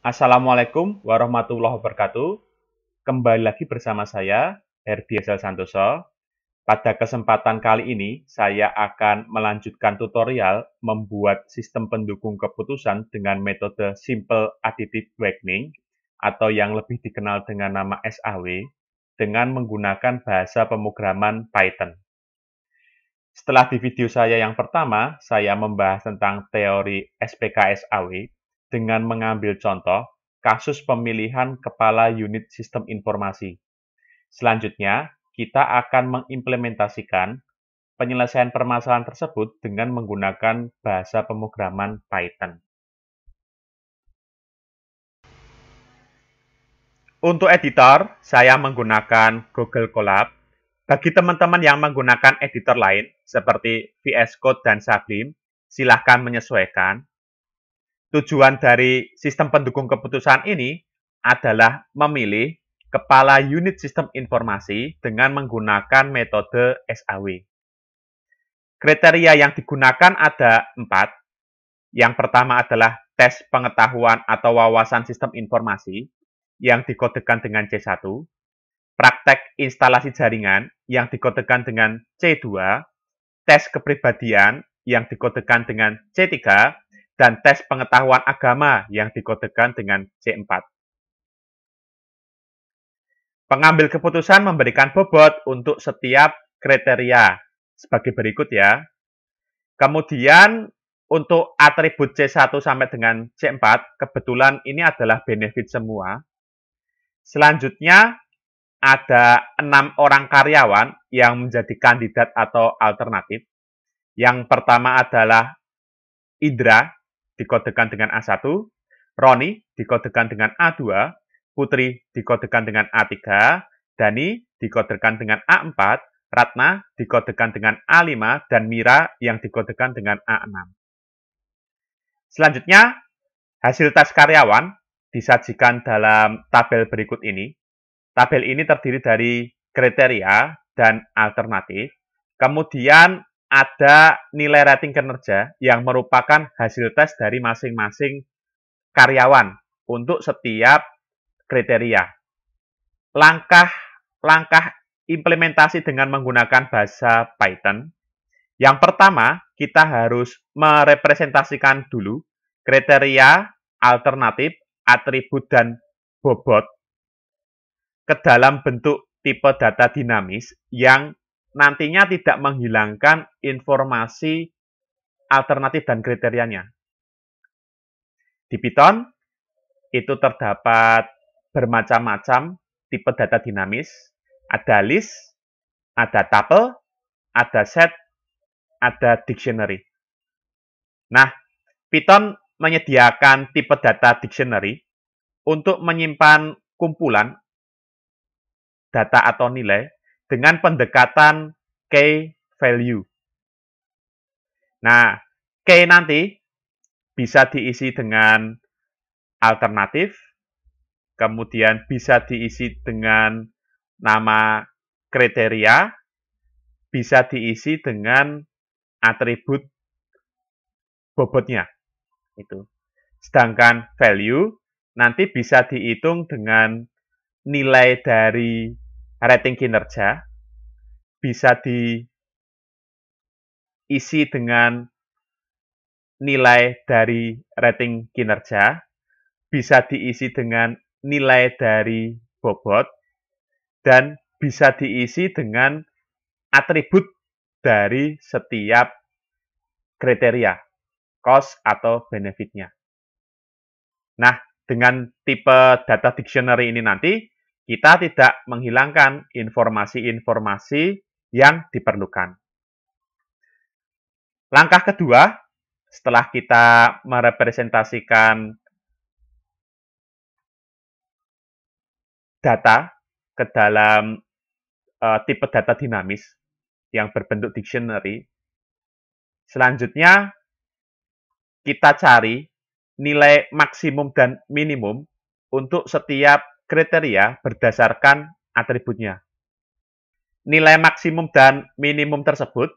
Assalamualaikum warahmatullahi wabarakatuh. Kembali lagi bersama saya, Herdi Esel Santoso. Pada kesempatan kali ini, saya akan melanjutkan tutorial membuat sistem pendukung keputusan dengan metode Simple Additive Awakening atau yang lebih dikenal dengan nama SAW dengan menggunakan bahasa pemrograman Python. Setelah di video saya yang pertama, saya membahas tentang teori SPKSAW dengan mengambil contoh kasus pemilihan kepala unit sistem informasi. Selanjutnya, kita akan mengimplementasikan penyelesaian permasalahan tersebut dengan menggunakan bahasa pemrograman Python. Untuk editor, saya menggunakan Google Colab. Bagi teman-teman yang menggunakan editor lain, seperti VS Code dan Sublime, silahkan menyesuaikan. Tujuan dari sistem pendukung keputusan ini adalah memilih kepala unit sistem informasi dengan menggunakan metode SAW. Kriteria yang digunakan ada 4. Yang pertama adalah tes pengetahuan atau wawasan sistem informasi yang dikodekan dengan C1, praktek instalasi jaringan yang dikodekan dengan C2, tes kepribadian yang dikodekan dengan C3, dan tes pengetahuan agama yang dikodekan dengan C4. Pengambil keputusan memberikan bobot untuk setiap kriteria sebagai berikut ya. Kemudian untuk atribut C1 sampai dengan C4, kebetulan ini adalah benefit semua. Selanjutnya, ada 6 orang karyawan yang menjadi kandidat atau alternatif. Yang pertama adalah Indra, dikodekan dengan A1, Roni, dikodekan dengan A2, Putri, dikodekan dengan A3, Dani, dikodekan dengan A4, Ratna, dikodekan dengan A5, dan Mira yang dikodekan dengan A6. Selanjutnya, hasil tes karyawan disajikan dalam tabel berikut ini. Tabel ini terdiri dari kriteria dan alternatif. Kemudian ada nilai rating kinerja yang merupakan hasil tes dari masing-masing karyawan untuk setiap kriteria. Langkah implementasi dengan menggunakan bahasa Python. Yang pertama, kita harus merepresentasikan dulu kriteria, alternatif, atribut, dan bobot ke dalam bentuk tipe data dinamis yang nantinya tidak menghilangkan informasi alternatif dan kriterianya. Di Python, itu terdapat bermacam-macam tipe data dinamis. Ada list, ada tuple, ada set, ada dictionary. Nah, Python menyediakan tipe data dictionary untuk menyimpan kumpulan data atau nilai dengan pendekatan key value. Nah, key nanti bisa diisi dengan alternatif, kemudian bisa diisi dengan nama kriteria, bisa diisi dengan atribut bobotnya. Itu. Sedangkan value nanti bisa dihitung dengan nilai dari rating kinerja, bisa diisi dengan nilai dari rating kinerja, bisa diisi dengan nilai dari bobot, dan bisa diisi dengan atribut dari setiap kriteria, cost atau benefitnya. Nah, dengan tipe data dictionary ini nanti, kita tidak menghilangkan informasi-informasi yang diperlukan. Langkah kedua, setelah kita merepresentasikan data ke dalam tipe data dinamis yang berbentuk dictionary, selanjutnya kita cari nilai maksimum dan minimum untuk setiap kriteria berdasarkan atributnya. Nilai maksimum dan minimum tersebut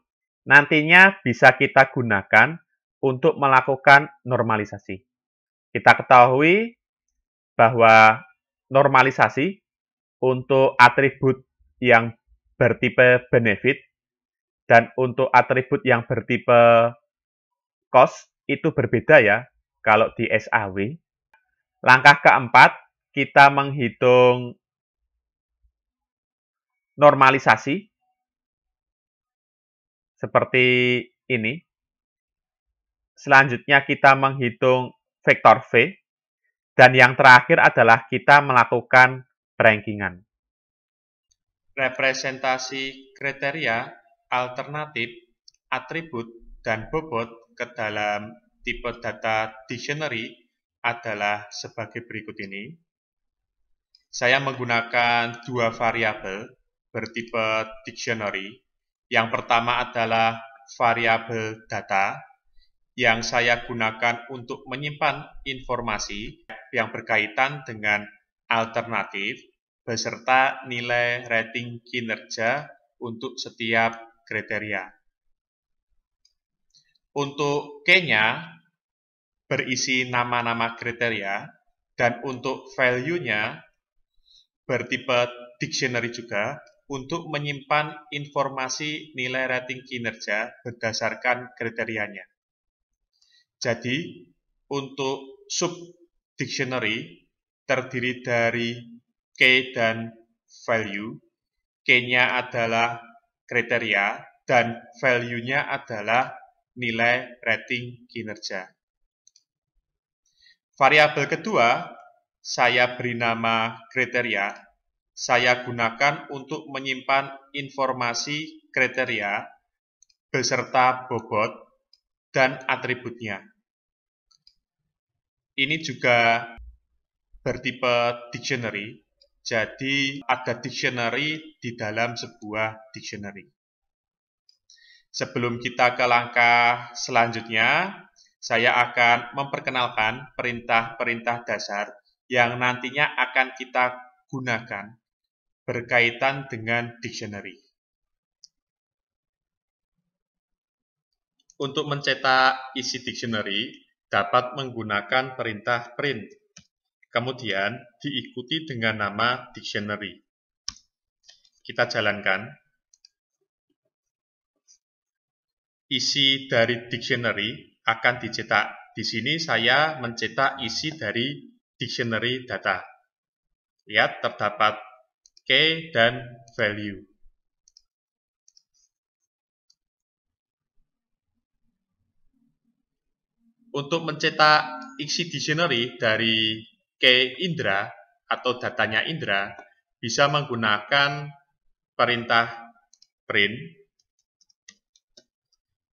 nantinya bisa kita gunakan untuk melakukan normalisasi. Kita ketahui bahwa normalisasi untuk atribut yang bertipe benefit dan untuk atribut yang bertipe cost itu berbeda ya kalau di SAW. Langkah keempat, kita menghitung normalisasi seperti ini. Selanjutnya kita menghitung vektor V, dan yang terakhir adalah kita melakukan rankingan. Representasi kriteria, alternatif, atribut, dan bobot ke dalam tipe data dictionary adalah sebagai berikut ini. Saya menggunakan dua variabel bertipe dictionary. Yang pertama adalah variabel data yang saya gunakan untuk menyimpan informasi yang berkaitan dengan alternatif beserta nilai rating kinerja untuk setiap kriteria. Untuk K-nya berisi nama-nama kriteria, dan untuk value-nya bertipe dictionary juga untuk menyimpan informasi nilai rating kinerja berdasarkan kriterianya. Jadi, untuk sub dictionary terdiri dari K dan value. K-nya adalah kriteria dan value-nya adalah nilai rating kinerja. Variabel kedua, saya beri nama kriteria. Saya gunakan untuk menyimpan informasi kriteria beserta bobot dan atributnya. Ini juga bertipe dictionary, jadi ada dictionary di dalam sebuah dictionary. Sebelum kita ke langkah selanjutnya, saya akan memperkenalkan perintah-perintah dasar yang nantinya akan kita gunakan berkaitan dengan dictionary. Untuk mencetak isi dictionary, dapat menggunakan perintah print, kemudian diikuti dengan nama dictionary. Kita jalankan. Isi dari dictionary akan dicetak. Di sini saya mencetak isi dari dictionary data. Lihat, terdapat K dan value. Untuk mencetak isi dictionary dari K Indra atau datanya Indra, bisa menggunakan perintah print,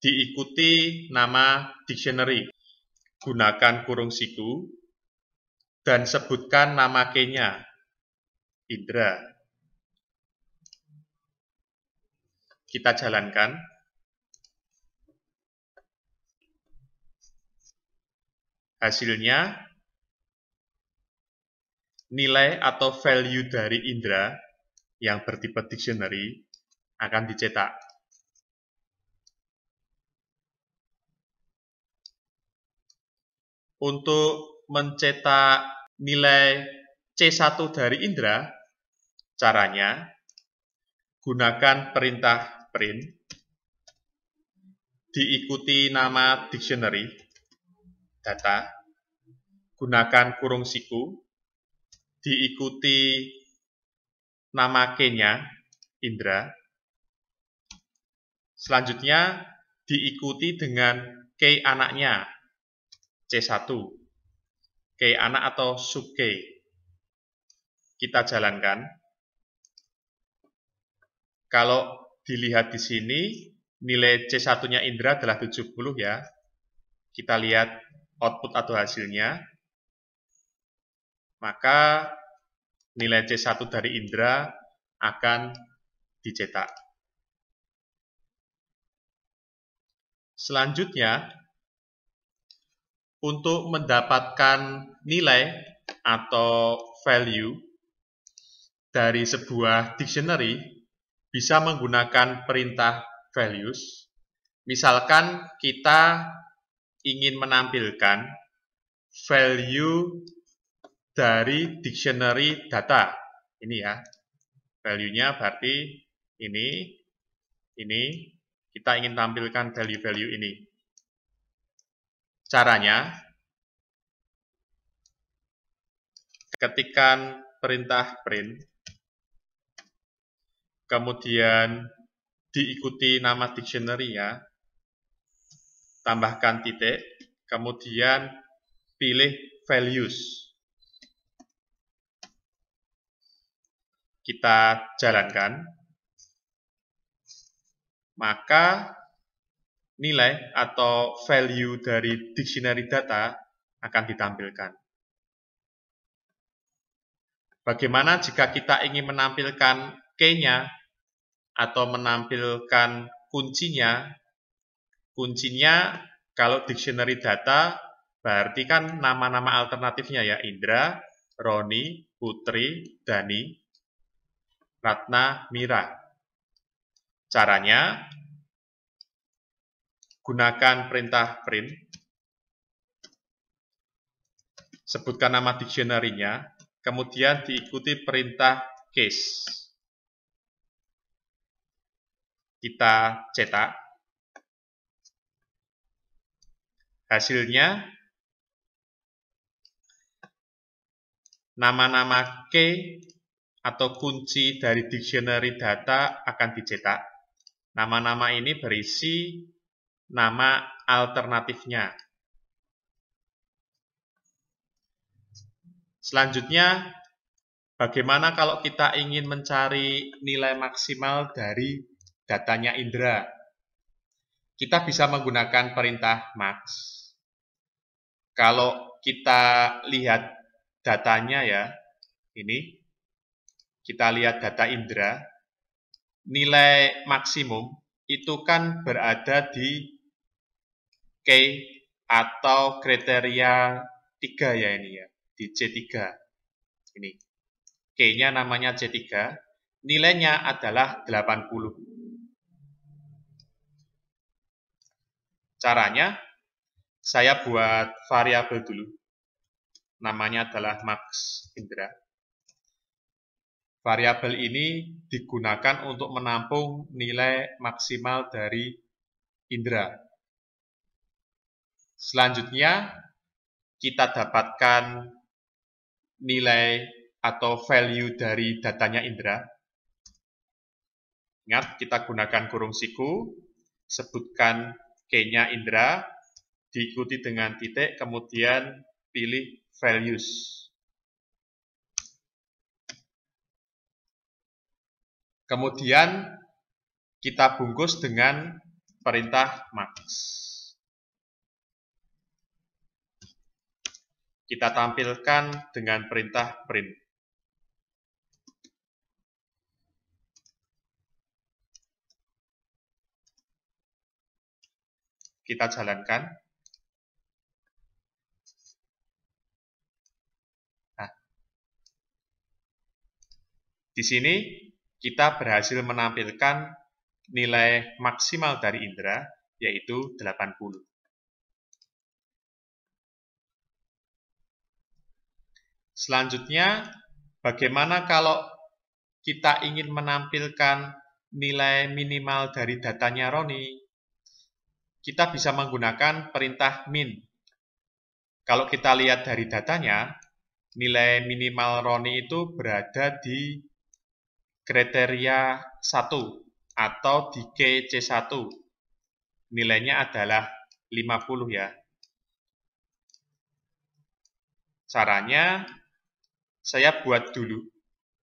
diikuti nama dictionary. Gunakan kurung siku, dan sebutkan nama K-nya, Indra. Kita jalankan. Hasilnya, nilai atau value dari Indra yang bertipe dictionary akan dicetak. Untuk mencetak nilai C1 dari Indra, caranya gunakan perintah print, diikuti nama dictionary, data, gunakan kurung siku, diikuti nama K-nya, Indra. Selanjutnya diikuti dengan K anaknya, C1. K anak atau sub K. Kita jalankan. Kalau dilihat di sini, nilai C1-nya Indra adalah 70 ya. Kita lihat output atau hasilnya. Maka nilai C1 dari Indra akan dicetak. Selanjutnya, untuk mendapatkan nilai atau value dari sebuah dictionary, bisa menggunakan perintah values. Misalkan kita ingin menampilkan value dari dictionary data. Ini ya, value-nya berarti ini. Kita ingin tampilkan value-value ini. Caranya, ketikkan perintah print, kemudian diikuti nama dictionary-nya, tambahkan titik, kemudian pilih values. Kita jalankan, maka nilai atau value dari dictionary data akan ditampilkan. Bagaimana jika kita ingin menampilkan key-nya atau menampilkan kuncinya? Kuncinya kalau dictionary data berarti kan nama-nama alternatifnya ya, Indra, Roni, Putri, Dani, Ratna, Mira. Caranya, gunakan perintah print, sebutkan nama dictionary-nya, kemudian diikuti perintah case. Kita cetak. Hasilnya, nama-nama key atau kunci dari dictionary data akan dicetak. Nama-nama ini berisi nama alternatifnya. Selanjutnya, bagaimana kalau kita ingin mencari nilai maksimal dari datanya Indra? Kita bisa menggunakan perintah max. Kalau kita lihat datanya ya, ini, kita lihat data Indra, nilai maksimum itu kan berada di key atau kriteria 3 ya ini ya, di C3. Ini. Key-nya namanya C3, nilainya adalah 80. Caranya, saya buat variabel dulu. Namanya adalah max Indra. Variabel ini digunakan untuk menampung nilai maksimal dari Indra. Selanjutnya, kita dapatkan nilai atau value dari datanya Indra. Ingat, kita gunakan kurung siku, sebutkan key-nya Indra, diikuti dengan titik, kemudian pilih values. Kemudian kita bungkus dengan perintah max. Kita tampilkan dengan perintah print. Kita jalankan. Nah, di sini kita berhasil menampilkan nilai maksimal dari Indra, yaitu 80. Selanjutnya, bagaimana kalau kita ingin menampilkan nilai minimal dari datanya Roni? Kita bisa menggunakan perintah min. Kalau kita lihat dari datanya, nilai minimal Roni itu berada di kriteria 1 atau di key C1. Nilainya adalah 50 ya. Caranya, saya buat dulu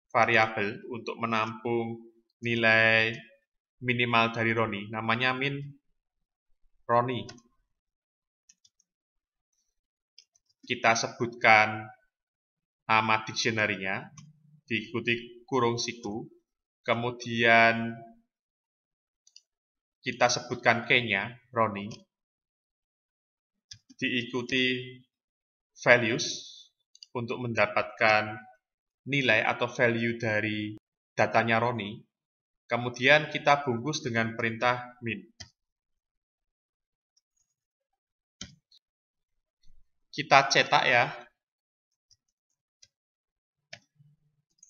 variabel untuk menampung nilai minimal dari Roni. Namanya min Roni. Kita sebutkan nama dictionary-nya, diikuti kurung siku, kemudian kita sebutkan key-nya, Roni, diikuti values untuk mendapatkan nilai atau value dari datanya Roni, kemudian kita bungkus dengan perintah min. Kita cetak ya.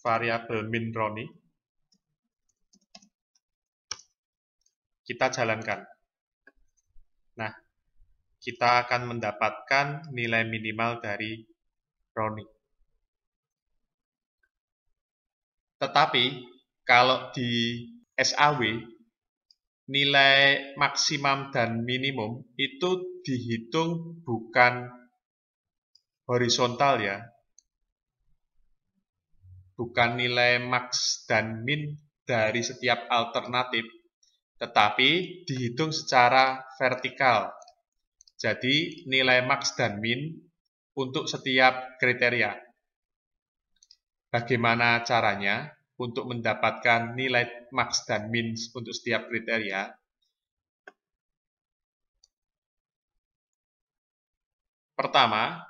variabel min Roni. Kita jalankan. Nah, kita akan mendapatkan nilai minimal dari Roni. Tetapi, kalau di SAW, nilai maksimum dan minimum itu dihitung bukan horizontal ya. Bukan nilai max dan min dari setiap alternatif, tetapi dihitung secara vertikal. Jadi, nilai max dan min untuk setiap kriteria. Bagaimana caranya untuk mendapatkan nilai max dan min untuk setiap kriteria? Pertama,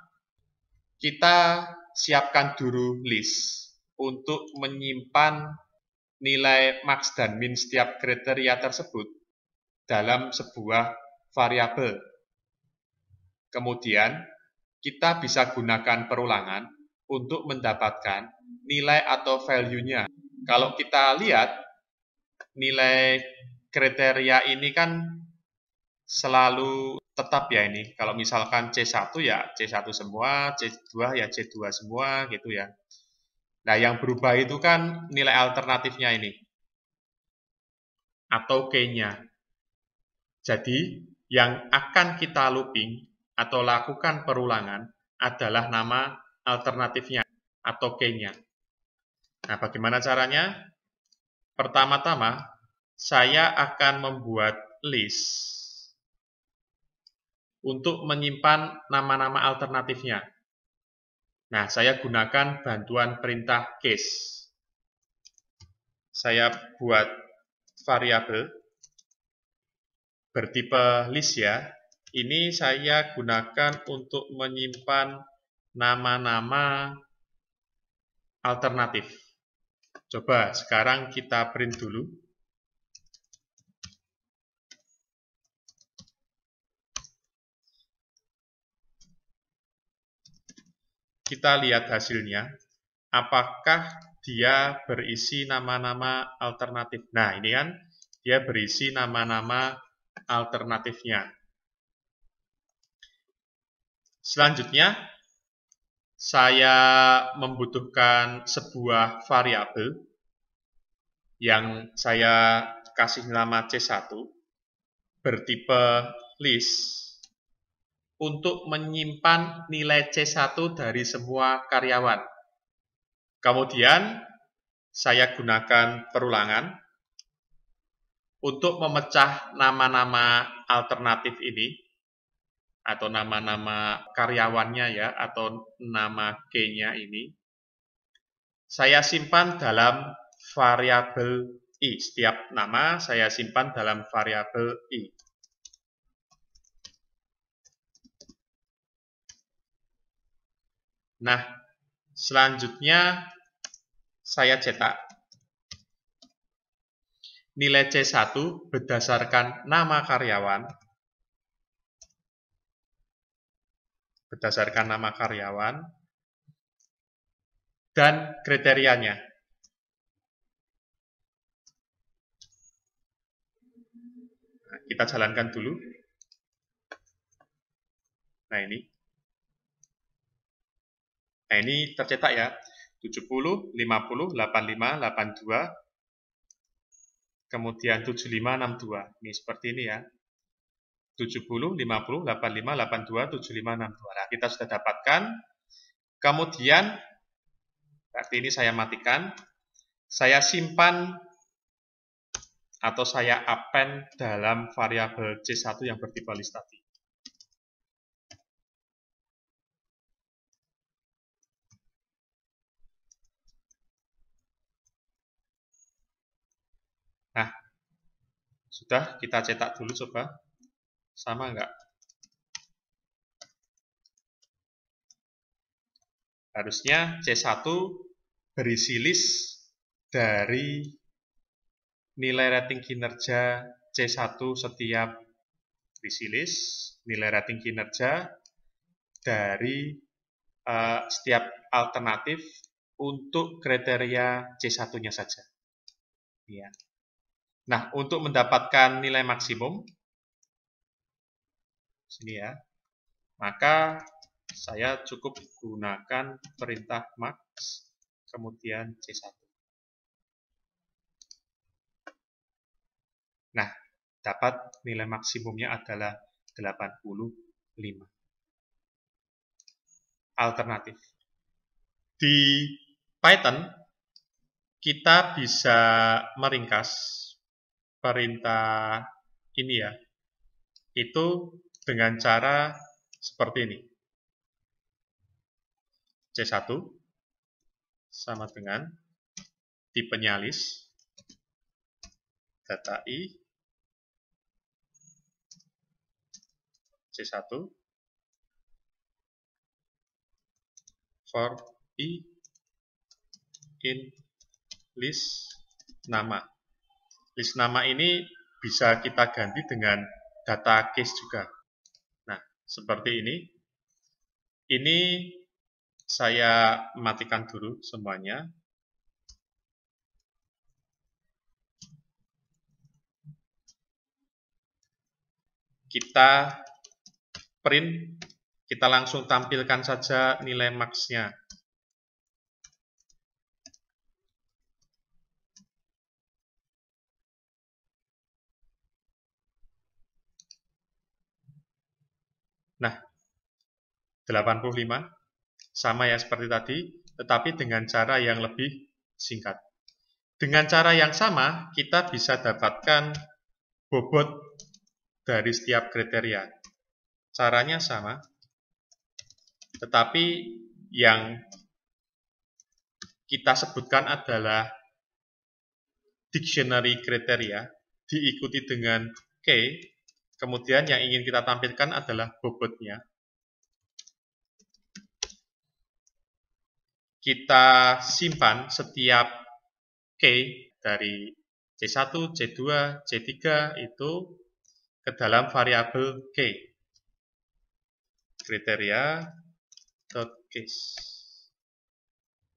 kita siapkan dulu list untuk menyimpan nilai max dan min setiap kriteria tersebut dalam sebuah variabel. Kemudian, kita bisa gunakan perulangan untuk mendapatkan nilai atau value-nya. Kalau kita lihat, nilai kriteria ini kan selalu tetap ya ini. Kalau misalkan C1 ya C1 semua, C2 ya C2 semua gitu ya. Nah, yang berubah itu kan nilai alternatifnya ini, atau K-nya. Jadi, yang akan kita looping atau lakukan perulangan adalah nama alternatifnya, atau K-nya. Nah, bagaimana caranya? Pertama-tama, saya akan membuat list untuk menyimpan nama-nama alternatifnya. Nah, saya gunakan bantuan perintah case. Saya buat variabel bertipe list ya. Ini saya gunakan untuk menyimpan nama-nama alternatif. Coba sekarang kita print dulu. Kita lihat hasilnya. Apakah dia berisi nama-nama alternatif? Nah, ini kan dia berisi nama-nama alternatifnya. Selanjutnya, saya membutuhkan sebuah variabel yang saya kasih nama C1 bertipe list untuk menyimpan nilai C1 dari semua karyawan. Kemudian, saya gunakan perulangan untuk memecah nama-nama alternatif ini, atau nama-nama karyawannya ya, atau nama K-nya ini. Saya simpan dalam variabel I. Setiap nama saya simpan dalam variabel I. Nah, selanjutnya saya cetak nilai C1 berdasarkan nama karyawan, dan kriterianya. Nah, kita jalankan dulu. Nah, ini tercetak ya. 70, 50, 85, 82, kemudian 75, 62. Ini seperti ini ya. 70, 50, 85, 82, 75, 62. Nah, kita sudah dapatkan. Kemudian, berarti ini saya matikan. Saya simpan atau saya append dalam variabel C1 yang bertipe list tadi. Nah, sudah kita cetak dulu coba. Sama enggak? Harusnya C1 berisi list dari nilai rating kinerja C1 setiap berisi list, nilai rating kinerja dari setiap alternatif untuk kriteria C1-nya saja. Ya. Nah, untuk mendapatkan nilai maksimum, sini ya, maka saya cukup gunakan perintah max, kemudian C1. Nah, dapat nilai maksimumnya adalah 85. Alternatif. Di Python, kita bisa meringkas perintah ini ya, itu dengan cara seperti ini. C1 sama dengan tipenya list, data I, C1, for I, in list nama. List nama ini bisa kita ganti dengan data case juga. Nah, seperti ini. Ini saya matikan dulu semuanya. Kita print, kita langsung tampilkan saja nilai max-nya. Nah, 85 sama ya seperti tadi, tetapi dengan cara yang lebih singkat. Dengan cara yang sama, kita bisa dapatkan bobot dari setiap kriteria. Caranya sama, tetapi yang kita sebutkan adalah dictionary kriteria, diikuti dengan key, kemudian yang ingin kita tampilkan adalah bobotnya. Kita simpan setiap key dari C1, C2, C3 itu ke dalam variabel key. Kriteria .case.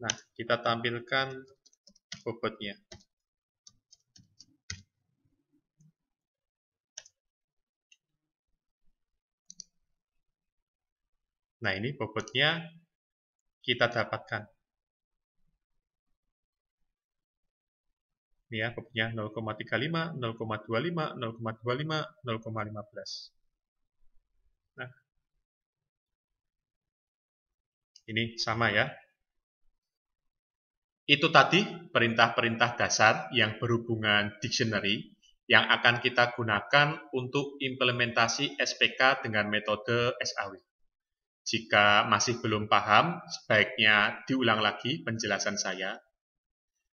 Nah, kita tampilkan bobotnya. Nah, ini bobotnya kita dapatkan. Ini ya, bobotnya 0,35, 0,25, 0,25, 0,15. Nah, ini sama ya. Itu tadi perintah-perintah dasar yang berhubungan dictionary yang akan kita gunakan untuk implementasi SPK dengan metode SAW. Jika masih belum paham, sebaiknya diulang lagi penjelasan saya,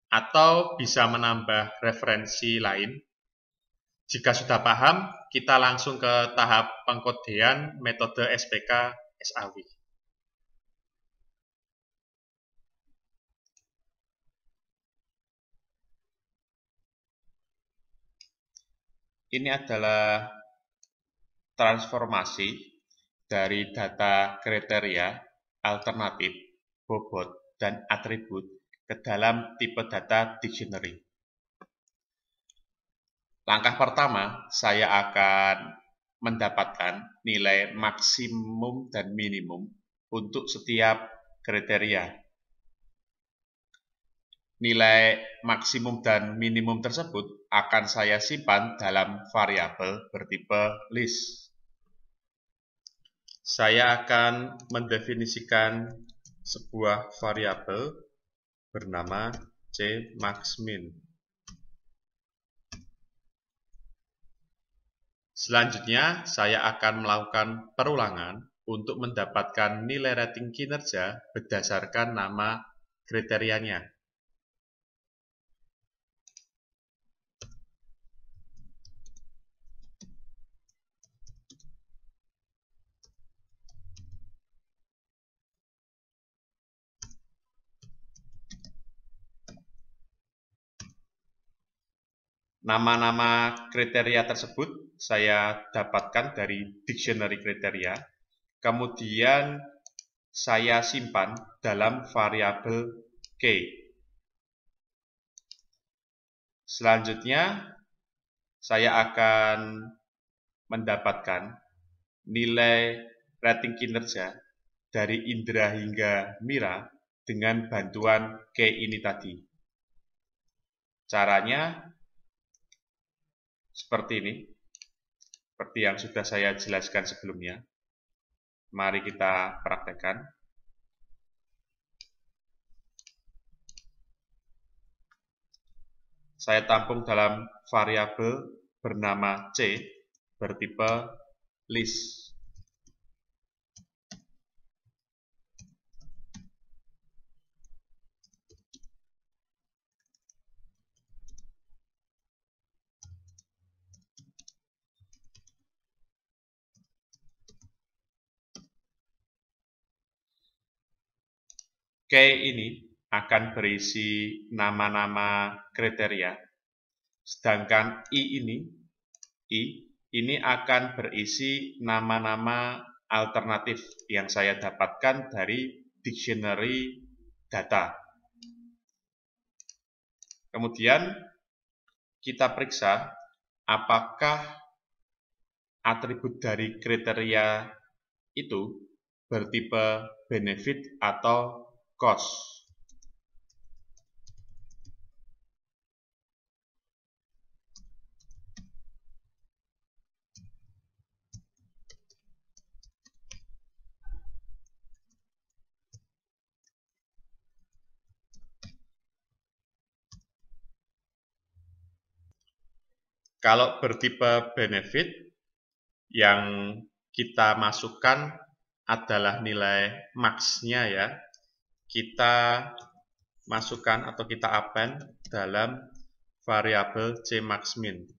atau bisa menambah referensi lain. Jika sudah paham, kita langsung ke tahap pengkodean metode SPK SAW. Ini adalah transformasi dari data kriteria, alternatif, bobot, dan atribut ke dalam tipe data dictionary. Langkah pertama, saya akan mendapatkan nilai maksimum dan minimum untuk setiap kriteria. Nilai maksimum dan minimum tersebut akan saya simpan dalam variabel bertipe list. Saya akan mendefinisikan sebuah variabel bernama cmaxmin. Selanjutnya, saya akan melakukan perulangan untuk mendapatkan nilai rating kinerja berdasarkan nama kriterianya. Nama-nama kriteria tersebut saya dapatkan dari dictionary kriteria, kemudian saya simpan dalam variabel K. Selanjutnya, saya akan mendapatkan nilai rating kinerja dari Indra hingga Mira dengan bantuan K ini tadi. Caranya seperti ini, seperti yang sudah saya jelaskan sebelumnya. Mari kita praktekkan. Saya tampung dalam variabel bernama C bertipe list. K ini akan berisi nama-nama kriteria, sedangkan I ini akan berisi nama-nama alternatif yang saya dapatkan dari dictionary data. Kemudian kita periksa apakah atribut dari kriteria itu bertipe benefit atau cost. Kalau bertipe benefit, yang kita masukkan adalah nilai max-nya ya. Kita masukkan atau kita append dalam variabel cmaxmin.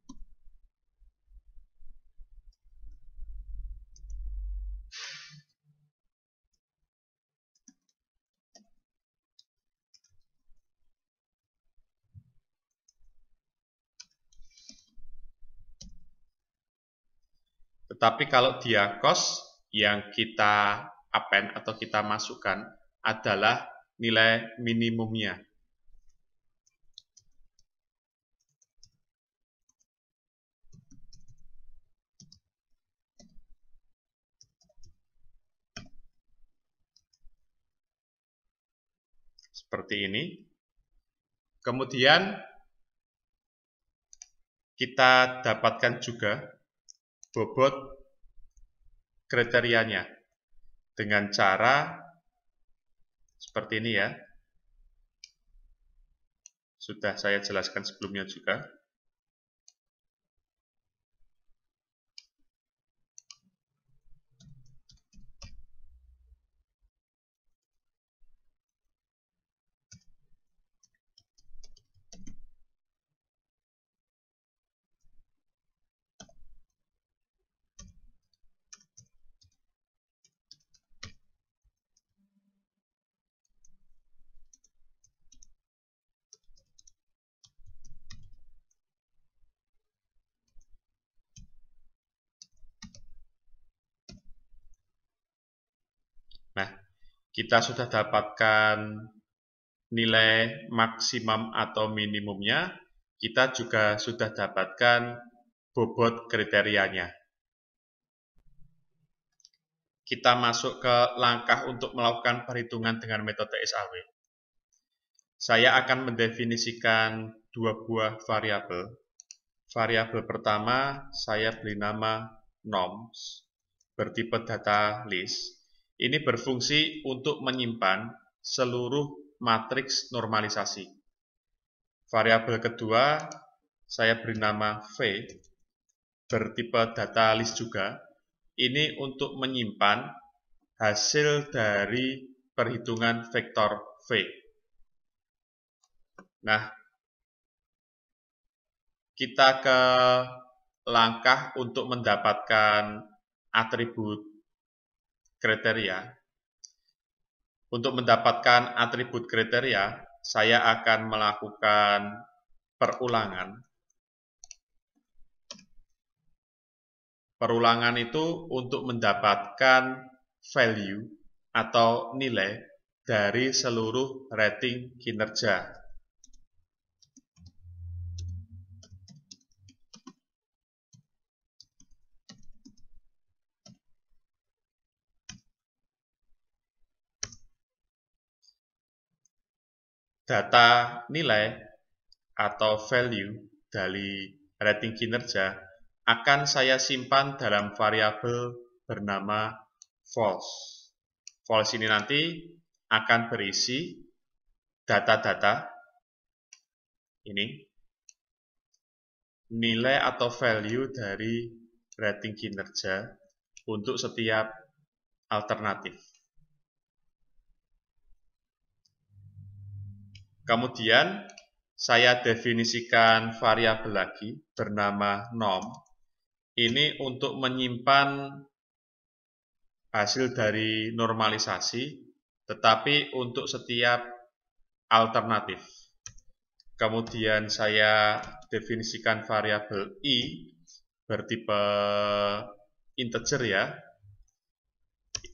Tetapi kalau dia cost, yang kita append atau kita masukkan adalah nilai minimumnya. Seperti ini. Kemudian kita dapatkan juga bobot kriterianya dengan cara seperti ini ya. Sudah saya jelaskan sebelumnya juga. Nah, kita sudah dapatkan nilai maksimum atau minimumnya, kita juga sudah dapatkan bobot kriterianya. Kita masuk ke langkah untuk melakukan perhitungan dengan metode SAW. Saya akan mendefinisikan dua buah variabel. Variabel pertama saya beri nama noms, bertipe data list. Ini berfungsi untuk menyimpan seluruh matriks normalisasi. Variabel kedua saya beri nama v, bertipe data list juga. Ini untuk menyimpan hasil dari perhitungan vektor v. Nah, kita ke langkah untuk mendapatkan atribut kriteria. Untuk mendapatkan atribut kriteria, saya akan melakukan perulangan. Perulangan itu untuk mendapatkan value atau nilai dari seluruh rating kinerja. Data nilai atau value dari rating kinerja akan saya simpan dalam variabel bernama false. False ini nanti akan berisi data-data ini, nilai atau value dari rating kinerja untuk setiap alternatif. Kemudian saya definisikan variabel lagi bernama norm. Ini untuk menyimpan hasil dari normalisasi, tetapi untuk setiap alternatif. Kemudian saya definisikan variabel i bertipe integer ya.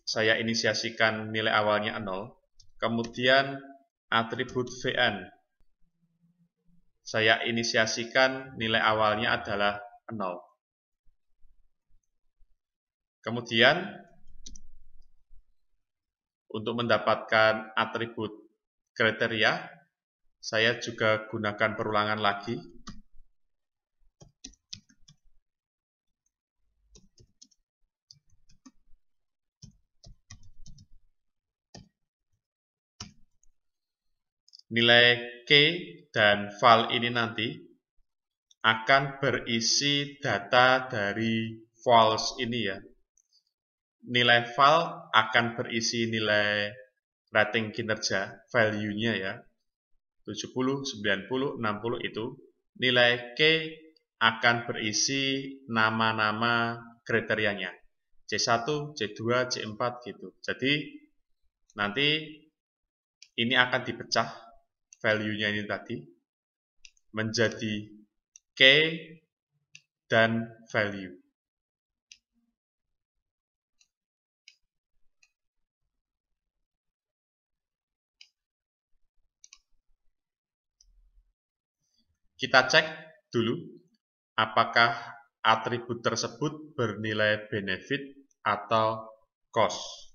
Saya inisiasikan nilai awalnya 0. Kemudian atribut vn. Saya inisiasikan nilai awalnya adalah 0. Kemudian untuk mendapatkan atribut kriteria, saya juga gunakan perulangan lagi. Nilai K dan val ini nanti akan berisi data dari false ini ya. Nilai val akan berisi nilai rating kinerja, value-nya ya. 70, 90, 60 itu. Nilai K akan berisi nama-nama kriterianya. C1, C2, C4 gitu. Jadi nanti ini akan dipecah value-nya ini tadi menjadi K dan value. Kita cek dulu apakah atribut tersebut bernilai benefit atau cost.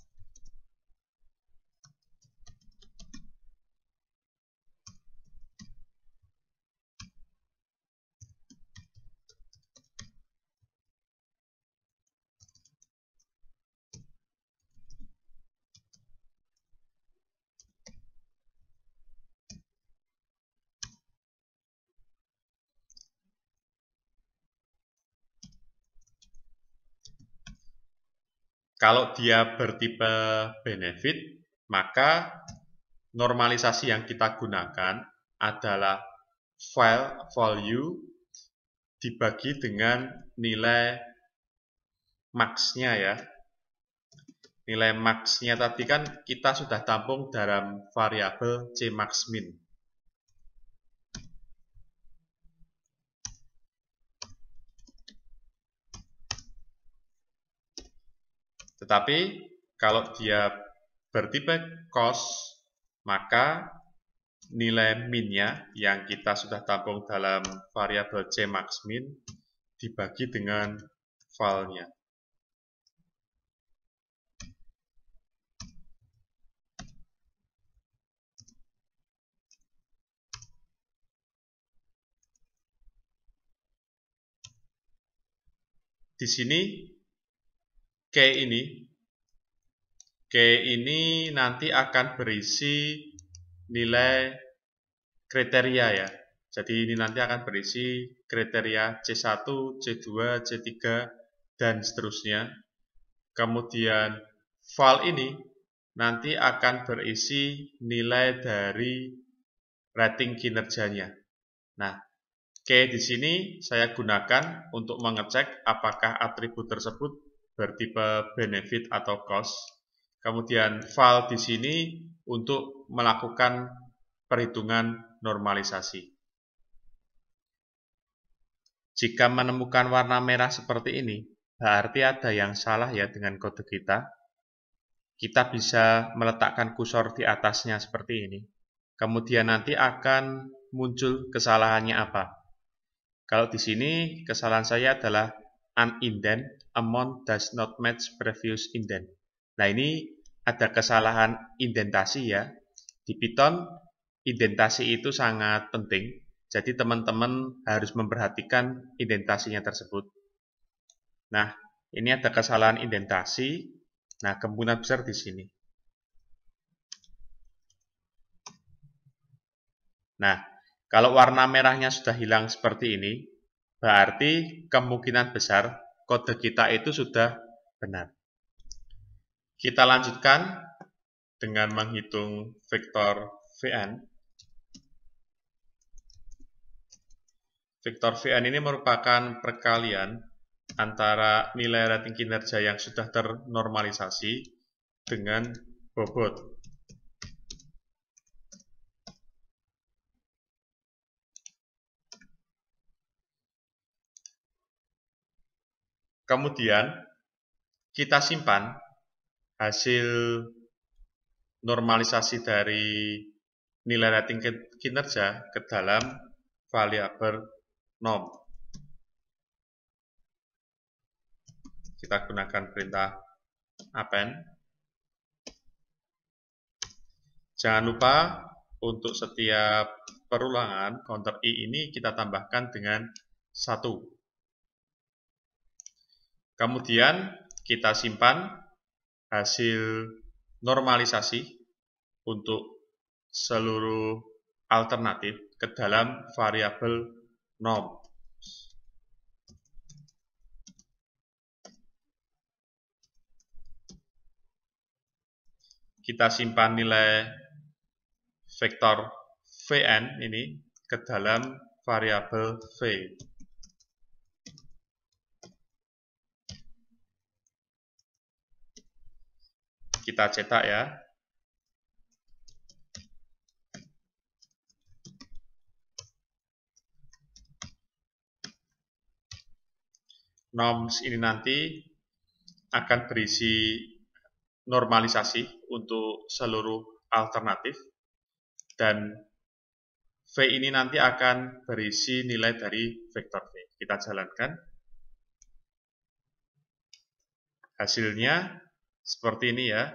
Kalau dia bertipe benefit, maka normalisasi yang kita gunakan adalah file value dibagi dengan nilai max-nya ya. Nilai max-nya tadi kan kita sudah tampung dalam variabel cmaxmin. Tetapi kalau dia bertipe cost, maka nilai min-nya yang kita sudah tampung dalam variabel cmaxmin dibagi dengan val-nya. Di sini K ini nanti akan berisi nilai kriteria ya. Jadi ini nanti akan berisi kriteria C1, C2, C3, dan seterusnya. Kemudian val ini nanti akan berisi nilai dari rating kinerjanya. Nah, K di sini saya gunakan untuk mengecek apakah atribut tersebut bertipe benefit atau cost. Kemudian val di sini untuk melakukan perhitungan normalisasi. Jika menemukan warna merah seperti ini, berarti ada yang salah ya dengan kode kita. kita bisa meletakkan kursor di atasnya seperti ini. Kemudian nanti akan muncul kesalahannya apa. Kalau di sini kesalahan saya adalah an indent amount does not match previous indent. Nah, ini ada kesalahan indentasi ya. Di Python, indentasi itu sangat penting. Jadi teman-teman harus memperhatikan indentasinya tersebut. Nah, ini ada kesalahan indentasi. Nah, kemungkinan besar di sini. Nah, kalau warna merahnya sudah hilang seperti ini, berarti kemungkinan besar kode kita itu sudah benar. Kita lanjutkan dengan menghitung vektor Vn. Vektor Vn ini merupakan perkalian antara nilai rating kinerja yang sudah ternormalisasi dengan bobot. Kemudian kita simpan hasil normalisasi dari nilai rating kinerja ke dalam variabel norm. Kita gunakan perintah append. Jangan lupa untuk setiap perulangan counter i ini kita tambahkan dengan 1. Kemudian kita simpan hasil normalisasi untuk seluruh alternatif ke dalam variabel norm. Kita simpan nilai vektor Vn ini ke dalam variabel V. Kita cetak ya. Norms ini nanti akan berisi normalisasi untuk seluruh alternatif, dan V ini nanti akan berisi nilai dari vektor V. Kita jalankan. Hasilnya seperti ini ya.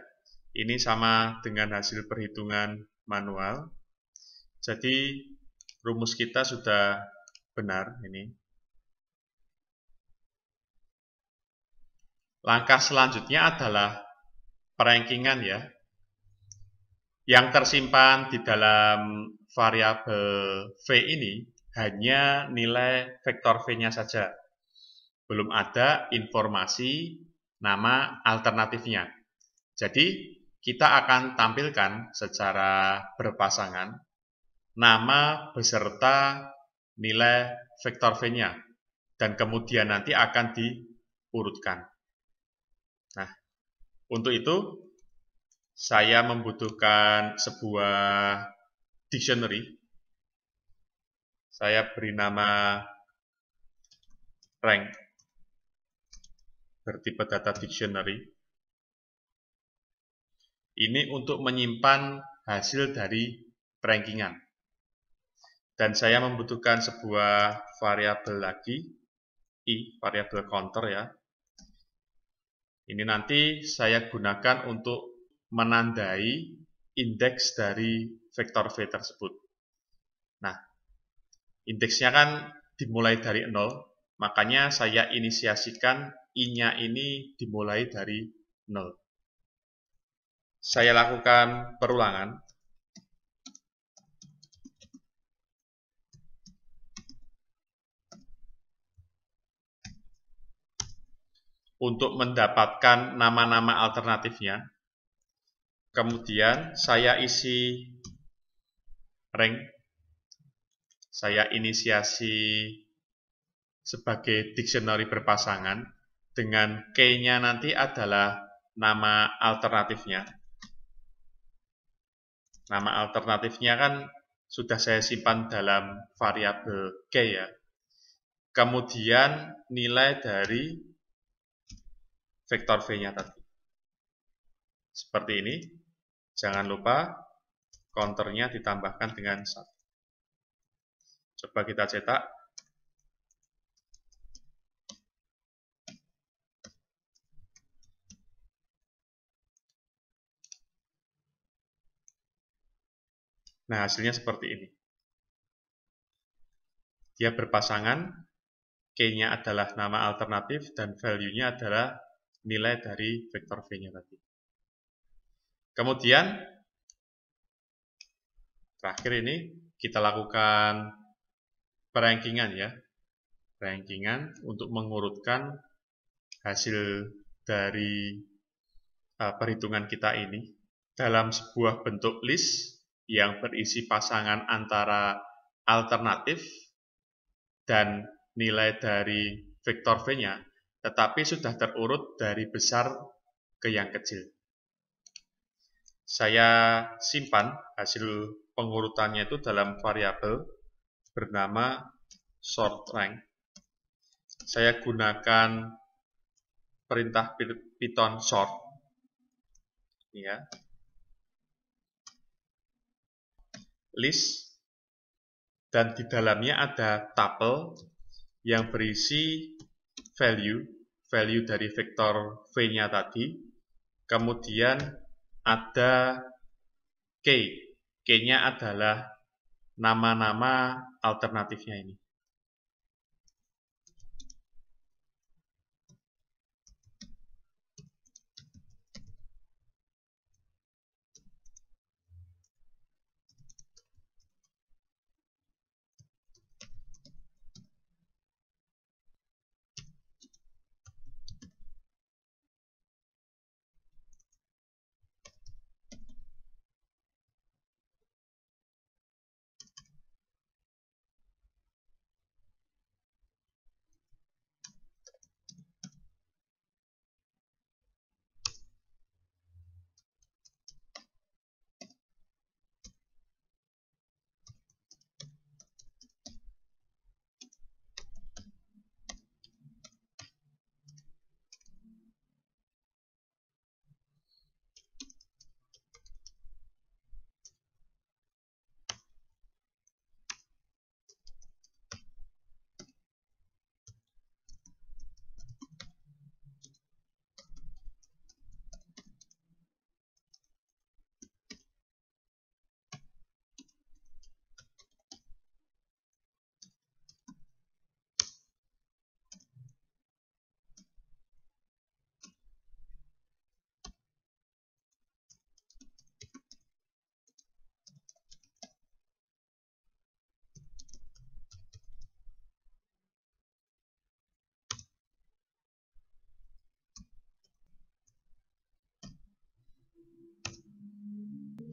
Ini sama dengan hasil perhitungan manual. Jadi rumus kita sudah benar ini. Langkah selanjutnya adalah perankingan ya. Yang tersimpan di dalam variabel V ini hanya nilai vektor V-nya saja. Belum ada informasi nama alternatifnya. Jadi kita akan tampilkan secara berpasangan nama beserta nilai vektor V-nya, dan kemudian nanti akan diurutkan. Nah, untuk itu saya membutuhkan sebuah dictionary. Saya beri nama rank bertipe data dictionary. Ini untuk menyimpan hasil dari rankingan. Dan saya membutuhkan sebuah variabel lagi, i, variabel counter ya. Ini nanti saya gunakan untuk menandai indeks dari vektor V tersebut. Nah, indeksnya kan dimulai dari 0, makanya saya inisiasikan i-nya ini dimulai dari 0. Saya lakukan perulangan. Untuk mendapatkan nama-nama alternatifnya, kemudian saya isi rank, saya inisiasi sebagai dictionary berpasangan, dengan key-nya nanti adalah nama alternatifnya. Nama alternatifnya kan sudah saya simpan dalam variabel key ya. Kemudian nilai dari vektor V-nya tadi. seperti ini. Jangan lupa counternya ditambahkan dengan 1. Coba kita cetak. Nah, hasilnya seperti ini. Dia berpasangan, K-nya adalah nama alternatif, dan value-nya adalah nilai dari vektor V-nya tadi. Kemudian, terakhir ini, kita lakukan perankingan ya. Rankingan untuk mengurutkan hasil dari perhitungan kita ini dalam sebuah bentuk list yang berisi pasangan antara alternatif dan nilai dari vektor V-nya, tetapi sudah terurut dari besar ke yang kecil. Saya simpan hasil pengurutannya itu dalam variabel bernama sortRank. Saya gunakan perintah Python sort, ya, list, dan di dalamnya ada tuple yang berisi value dari vektor V-nya tadi, kemudian ada K, K-nya adalah nama-nama alternatifnya ini.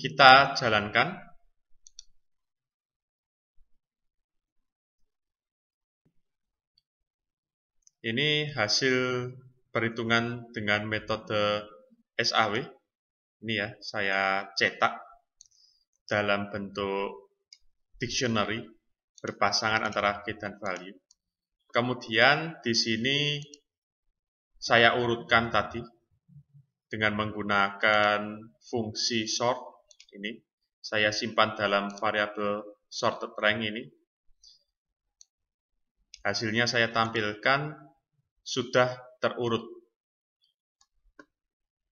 Kita jalankan. Ini hasil perhitungan dengan metode SAW. Ini ya, saya cetak dalam bentuk dictionary berpasangan antara K dan value. Kemudian di sini saya urutkan tadi dengan menggunakan fungsi sort. Ini saya simpan dalam variabel sortedRank ini. Hasilnya saya tampilkan sudah terurut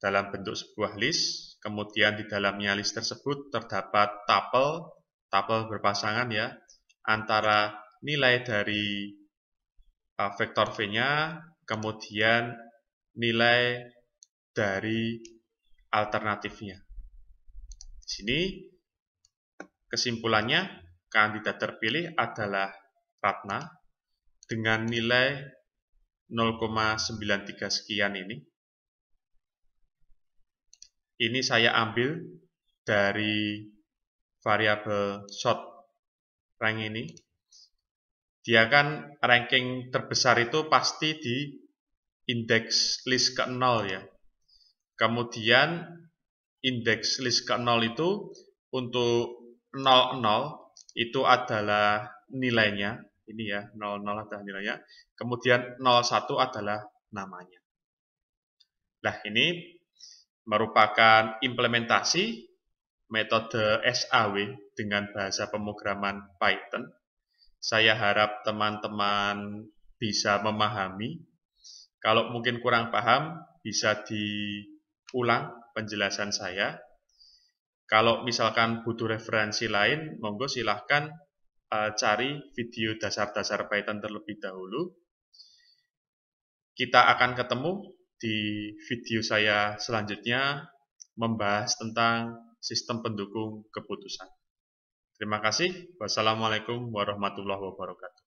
dalam bentuk sebuah list. Kemudian di dalamnya list tersebut terdapat tuple berpasangan ya, antara nilai dari vektor V-nya, kemudian nilai dari alternatifnya. Di sini kesimpulannya kandidat terpilih adalah Ratna dengan nilai 0,93 sekian ini. Ini saya ambil dari variabel sortRank ini. Dia kan ranking terbesar itu pasti di indeks list ke-0 ya. Kemudian indeks list ke-0 itu untuk 00 itu adalah nilainya. Ini ya, 00 adalah nilainya. Kemudian 01 adalah namanya. Nah, ini merupakan implementasi metode SAW dengan bahasa pemrograman Python. Saya harap teman-teman bisa memahami. Kalau mungkin kurang paham, bisa diulang penjelasan saya. Kalau misalkan butuh referensi lain, monggo silahkan cari video dasar-dasar Python terlebih dahulu. Kita akan ketemu di video saya selanjutnya membahas tentang sistem pendukung keputusan. Terima kasih. Wassalamualaikum warahmatullahi wabarakatuh.